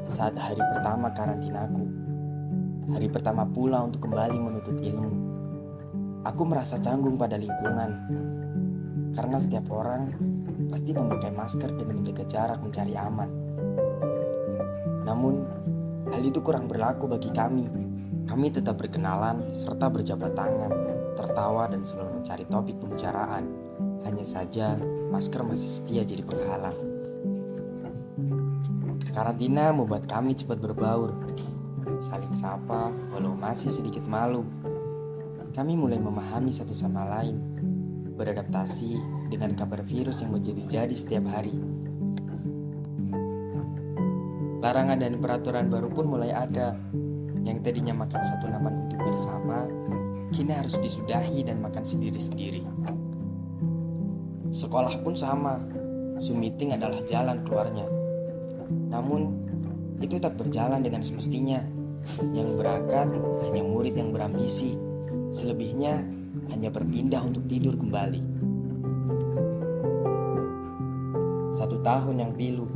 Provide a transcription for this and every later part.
saat hari pertama karantinaku. Hari pertama pula untuk kembali menuntut ilmu. Aku merasa canggung pada lingkungan, karena setiap orang pasti memakai masker demi menjaga jarak mencari aman. Namun, hal itu kurang berlaku bagi kami. Kami tetap berkenalan serta berjabat tangan, tertawa dan selalu mencari topik pembicaraan. Hanya saja, masker masih setia jadi penghalang. Karantina membuat kami cepat berbaur, saling sapa walau masih sedikit malu. Kami mulai memahami satu sama lain, beradaptasi dengan kabar virus yang menjadi-jadi setiap hari. Larangan dan peraturan baru pun mulai ada. Yang tadinya makan satu napan untuk bersama, kini harus disudahi dan makan sendiri-sendiri. Sekolah pun sama, Zoom meeting adalah jalan keluarnya. Namun, itu tak berjalan dengan semestinya. Yang berangkat hanya murid yang berambisi, selebihnya hanya berpindah untuk tidur kembali. 1 tahun yang pilu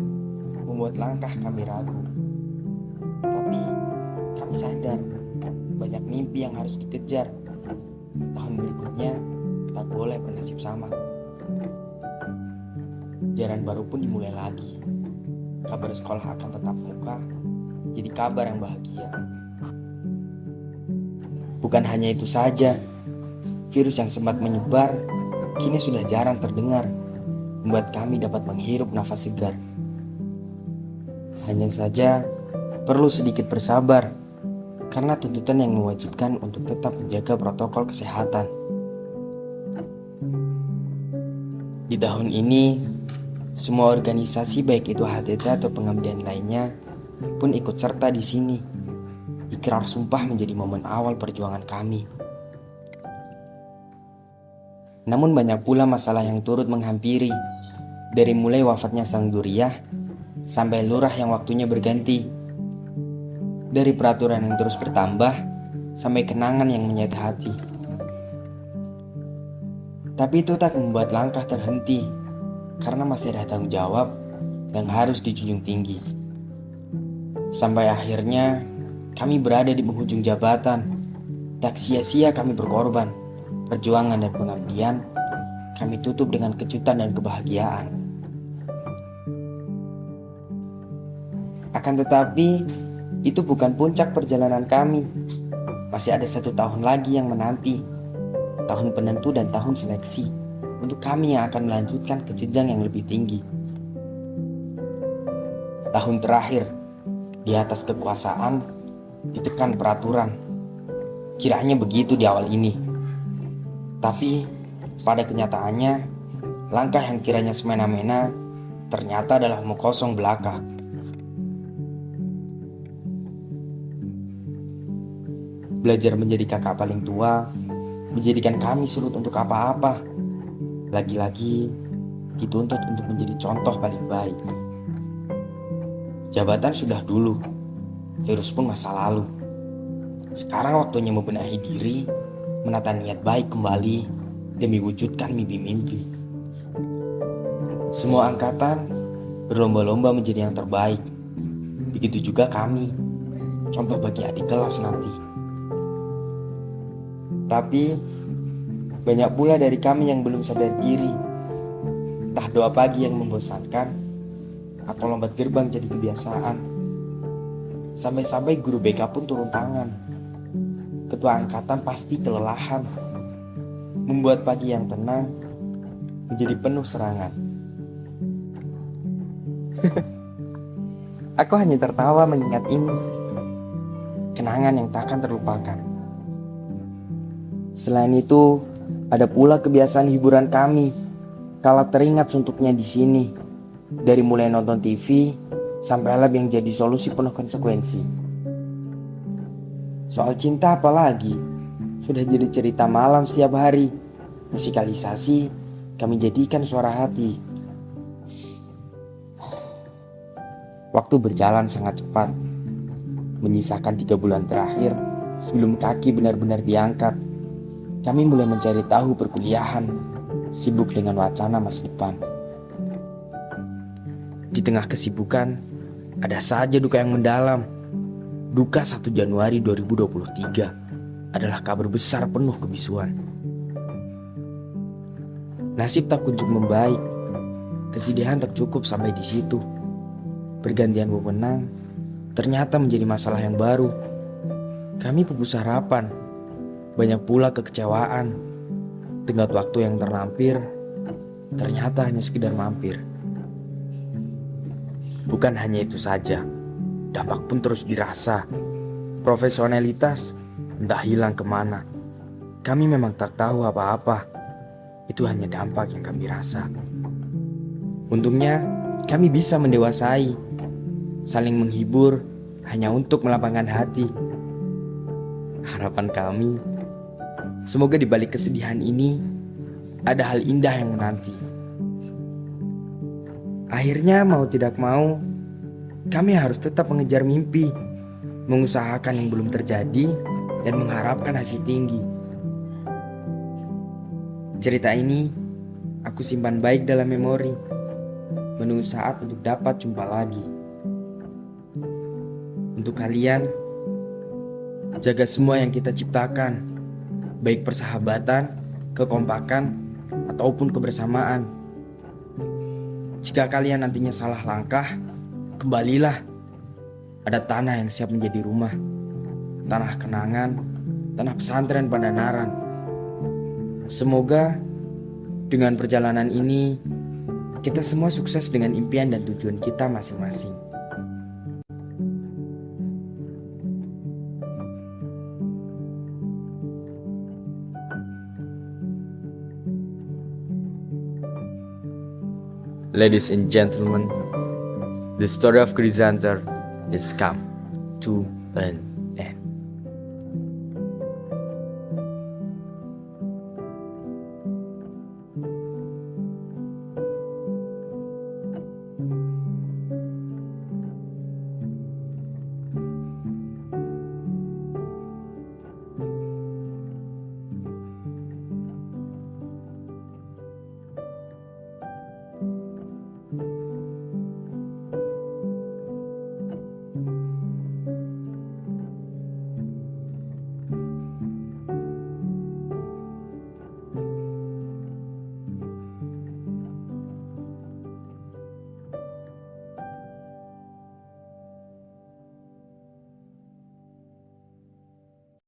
membuat langkah kami ragu. Tapi kami sadar banyak mimpi yang harus dikejar. Tahun berikutnya tak boleh bernasib sama. Jalan baru pun dimulai lagi. Kabar sekolah akan tetap muka jadi kabar yang bahagia. Bukan hanya itu saja, virus yang sempat menyebar kini sudah jarang terdengar, membuat kami dapat menghirup nafas segar. Hanya saja perlu sedikit bersabar, karena tuntutan yang mewajibkan untuk tetap menjaga protokol kesehatan. Di tahun ini, semua organisasi baik itu HTT atau pengabdian lainnya pun ikut serta di sini. Ikrar sumpah menjadi momen awal perjuangan kami. Namun banyak pula masalah yang turut menghampiri, dari mulai wafatnya sang Duriah sampai lurah yang waktunya berganti, dari peraturan yang terus bertambah sampai kenangan yang menyayat hati. Tapi itu tak membuat langkah terhenti, karena masih ada tanggung jawab yang harus dijunjung tinggi. Sampai akhirnya kami berada di penghujung jabatan. Tak sia-sia kami berkorban. Perjuangan dan pengabdian kami tutup dengan kejutan dan kebahagiaan. Akan tetapi, itu bukan puncak perjalanan kami. Masih ada 1 tahun lagi yang menanti. Tahun penentu dan tahun seleksi untuk kami yang akan melanjutkan ke jenjang yang lebih tinggi. Tahun terakhir, di atas kekuasaan, ditekan peraturan. Kiranya begitu di awal ini. Tapi, pada kenyataannya, langkah yang kiranya semena-mena, ternyata adalah mengkosong belaka. Belajar menjadi kakak paling tua, menjadikan kami surut untuk apa-apa. Lagi-lagi dituntut untuk menjadi contoh paling baik. Jabatan sudah dulu, virus pun masa lalu. Sekarang waktunya membenahi diri, menata niat baik kembali demi wujudkan mimpi-mimpi. Semua angkatan berlomba-lomba menjadi yang terbaik. Begitu juga kami, contoh bagi adik kelas nanti. Tapi banyak pula dari kami yang belum sadar diri. Entah doa pagi yang membosankan atau lompat gerbang jadi kebiasaan. Sampai-sampai guru BK pun turun tangan. Ketua angkatan pasti kelelahan, membuat pagi yang tenang menjadi penuh serangan. Aku hanya tertawa mengingat ini. Kenangan yang takkan terlupakan. Selain itu, ada pula kebiasaan hiburan kami kala teringat suntuknya di sini. Dari mulai nonton TV sampai lab yang jadi solusi penuh konsekuensi. Soal cinta apalagi, sudah jadi cerita malam setiap hari. Musikalisasi kami jadikan suara hati. Waktu berjalan sangat cepat, menyisakan 3 bulan terakhir sebelum kaki benar-benar diangkat. Kami mulai mencari tahu perkuliahan, sibuk dengan wacana masa depan. Di tengah kesibukan, ada saja duka yang mendalam. Duka 1 Januari 2023 adalah kabar besar penuh kebisuan. Nasib tak kunjung membaik. Kesedihan tak cukup sampai di situ. Pergantian wewenang ternyata menjadi masalah yang baru. Kami pupus harapan, banyak pula kekecewaan. Tenggat waktu yang terlampir ternyata hanya sekedar mampir. Bukan hanya itu saja, dampak pun terus dirasa. Profesionalitas entah hilang kemana. Kami memang tak tahu apa-apa. Itu hanya dampak yang kami rasa. Untungnya kami bisa mendewasai, saling menghibur hanya untuk melapangkan hati. Harapan kami, semoga di balik kesedihan ini ada hal indah yang menanti. Akhirnya mau tidak mau, kami harus tetap mengejar mimpi, mengusahakan yang belum terjadi, dan mengharapkan hasil tinggi. Cerita ini aku simpan baik dalam memori, menunggu saat untuk dapat jumpa lagi. Untuk kalian, jaga semua yang kita ciptakan, baik persahabatan, kekompakan, ataupun kebersamaan. Jika kalian nantinya salah langkah, kembalilah. Ada tanah yang siap menjadi rumah, tanah kenangan, tanah pesantren Pandanaran. Semoga dengan perjalanan ini kita semua sukses dengan impian dan tujuan kita masing-masing. Ladies and gentlemen, the story of Chrysanthemum is come to an